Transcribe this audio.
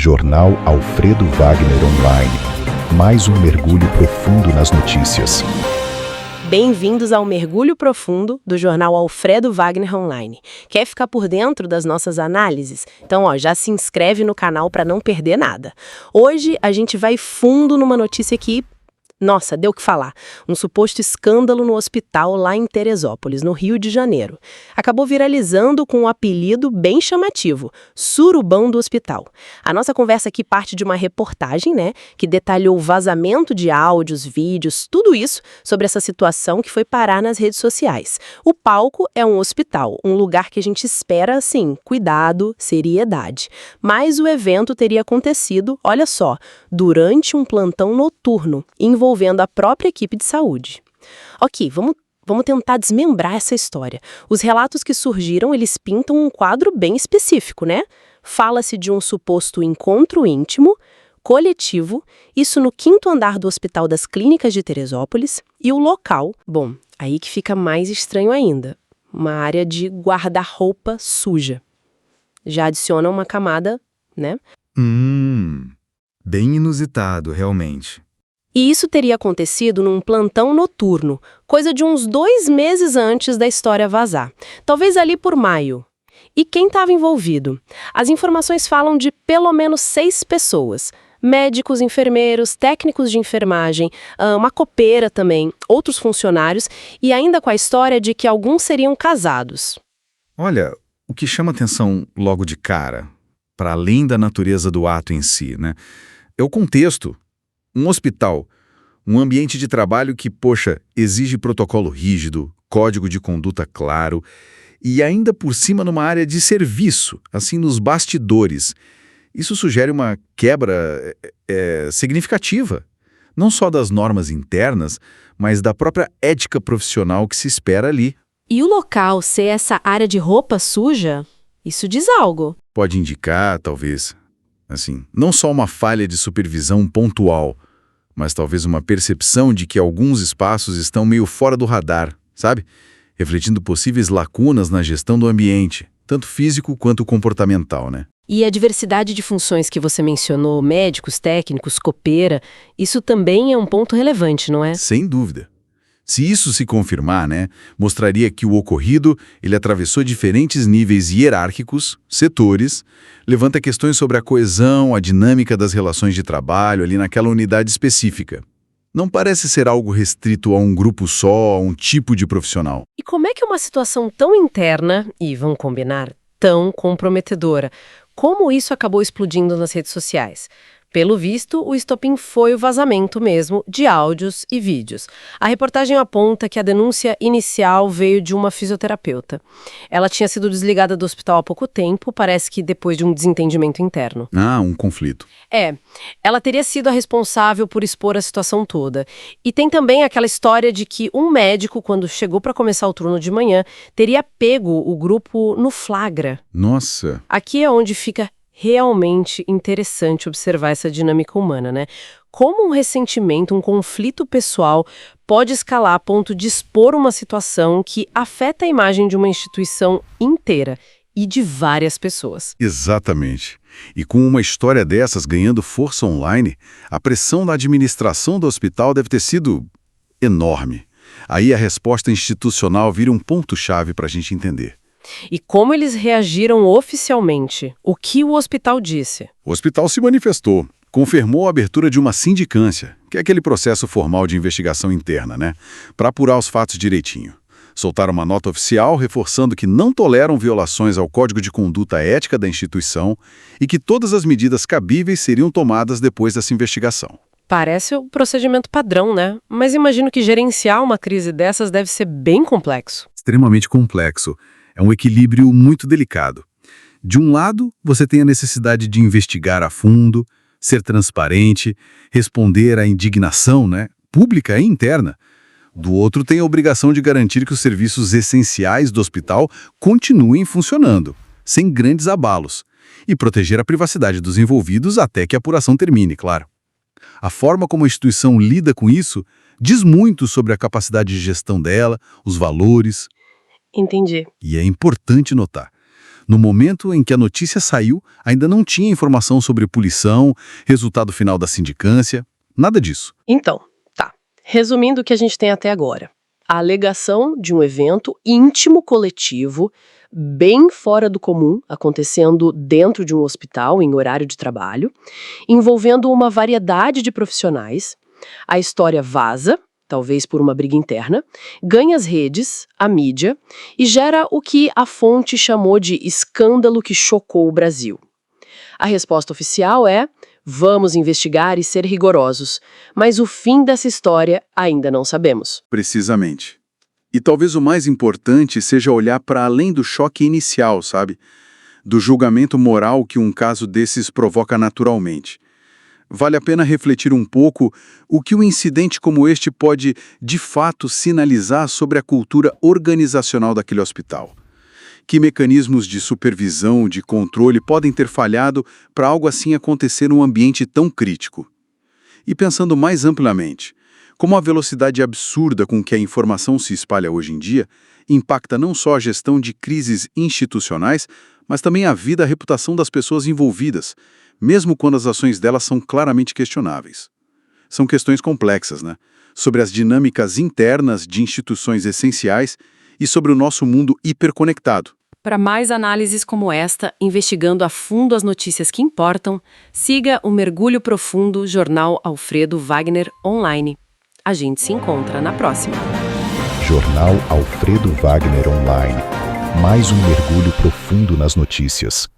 Jornal Alfredo Wagner Online. Mais um mergulho profundo nas notícias. Bem-vindos ao Mergulho Profundo do jornal Alfredo Wagner Online. Quer ficar por dentro das nossas análises? Então, já se inscreve no canal para não perder nada. Hoje a gente vai fundo numa notícia que, nossa, deu o que falar. Um suposto escândalo no hospital lá em Teresópolis, no Rio de Janeiro. Acabou viralizando com um apelido bem chamativo, Surubão do Hospital. A nossa conversa aqui parte de uma reportagem, que detalhou o vazamento de áudios, vídeos, tudo isso sobre essa situação que foi parar nas redes sociais. O palco é um hospital, um lugar que a gente espera, assim, cuidado, seriedade. Mas o evento teria acontecido, olha só, durante um plantão noturno, envolvendo a própria equipe de saúde. Ok, vamos tentar desmembrar essa história. Os relatos que surgiram, eles pintam um quadro bem específico, Fala-se de um suposto encontro íntimo, coletivo, isso no 5º andar do Hospital das Clínicas de Teresópolis, e o local, bom, aí que fica mais estranho ainda, uma área de guarda-roupa suja. Já adiciona uma camada, Bem inusitado, realmente. E isso teria acontecido num plantão noturno, coisa de uns 2 meses antes da história vazar. Talvez ali por maio. E quem estava envolvido? As informações falam de pelo menos 6 pessoas. Médicos, enfermeiros, técnicos de enfermagem, uma copeira também, outros funcionários, e ainda com a história de que alguns seriam casados. Olha, o que chama atenção logo de cara, para além da natureza do ato em si, é o contexto. Um hospital, um ambiente de trabalho que, exige protocolo rígido, código de conduta claro e ainda por cima numa área de serviço, assim nos bastidores. Isso sugere uma quebra significativa, não só das normas internas, mas da própria ética profissional que se espera ali. E o local ser essa área de roupa suja, isso diz algo. Pode indicar, talvez, não só uma falha de supervisão pontual, mas talvez uma percepção de que alguns espaços estão meio fora do radar, sabe? Refletindo possíveis lacunas na gestão do ambiente, tanto físico quanto comportamental, E a diversidade de funções que você mencionou, médicos, técnicos, copeira, isso também é um ponto relevante, não é? Sem dúvida. Se isso se confirmar, mostraria que o ocorrido ele atravessou diferentes níveis hierárquicos, setores, levanta questões sobre a coesão, a dinâmica das relações de trabalho ali naquela unidade específica. Não parece ser algo restrito a um grupo só, a um tipo de profissional. E como é que uma situação tão interna, e vamos combinar, tão comprometedora, como isso acabou explodindo nas redes sociais? Pelo visto, o estopim foi o vazamento mesmo de áudios e vídeos. A reportagem aponta que a denúncia inicial veio de uma fisioterapeuta. Ela tinha sido desligada do hospital há pouco tempo, parece que depois de um desentendimento interno. Um conflito. Ela teria sido a responsável por expor a situação toda. E tem também aquela história de que um médico, quando chegou para começar o turno de manhã, teria pego o grupo no flagra. Nossa! Aqui é onde fica realmente interessante observar essa dinâmica humana, Como um ressentimento, um conflito pessoal pode escalar a ponto de expor uma situação que afeta a imagem de uma instituição inteira e de várias pessoas. Exatamente. E com uma história dessas ganhando força online, a pressão da administração do hospital deve ter sido enorme. Aí a resposta institucional vira um ponto-chave para a gente entender. E como eles reagiram oficialmente? O que o hospital disse? O hospital se manifestou, confirmou a abertura de uma sindicância, que é aquele processo formal de investigação interna, para apurar os fatos direitinho. Soltaram uma nota oficial reforçando que não toleram violações ao Código de Conduta Ética da instituição e que todas as medidas cabíveis seriam tomadas depois dessa investigação. Parece o procedimento padrão, Mas imagino que gerenciar uma crise dessas deve ser bem complexo. Extremamente complexo. É um equilíbrio muito delicado. De um lado, você tem a necessidade de investigar a fundo, ser transparente, responder à indignação, pública e interna. Do outro, tem a obrigação de garantir que os serviços essenciais do hospital continuem funcionando, sem grandes abalos, e proteger a privacidade dos envolvidos até que a apuração termine, claro. A forma como a instituição lida com isso diz muito sobre a capacidade de gestão dela, os valores. Entendi. E é importante notar, No momento em que a notícia saiu, ainda não tinha informação sobre punição, resultado final da sindicância, nada disso. Então, tá. Resumindo o que a gente tem até agora. A alegação de um evento íntimo coletivo, bem fora do comum, acontecendo dentro de um hospital em horário de trabalho, envolvendo uma variedade de profissionais. A história vaza, talvez por uma briga interna, ganha as redes, a mídia, e gera o que a fonte chamou de escândalo que chocou o Brasil. A resposta oficial é: vamos investigar e ser rigorosos, mas o fim dessa história ainda não sabemos. Precisamente. E talvez o mais importante seja olhar para além do choque inicial, sabe? Do julgamento moral que um caso desses provoca naturalmente. Vale a pena refletir um pouco o que um incidente como este pode, de fato, sinalizar sobre a cultura organizacional daquele hospital. Que mecanismos de supervisão, de controle podem ter falhado para algo assim acontecer num ambiente tão crítico? E pensando mais amplamente, como a velocidade absurda com que a informação se espalha hoje em dia impacta não só a gestão de crises institucionais, mas também a vida e a reputação das pessoas envolvidas, mesmo quando as ações delas são claramente questionáveis. São questões complexas, né? Sobre as dinâmicas internas de instituições essenciais e sobre o nosso mundo hiperconectado. Para mais análises como esta, investigando a fundo as notícias que importam, siga o Mergulho Profundo Jornal Alfredo Wagner Online. A gente se encontra na próxima. Jornal Alfredo Wagner Online. Mais um mergulho profundo nas notícias.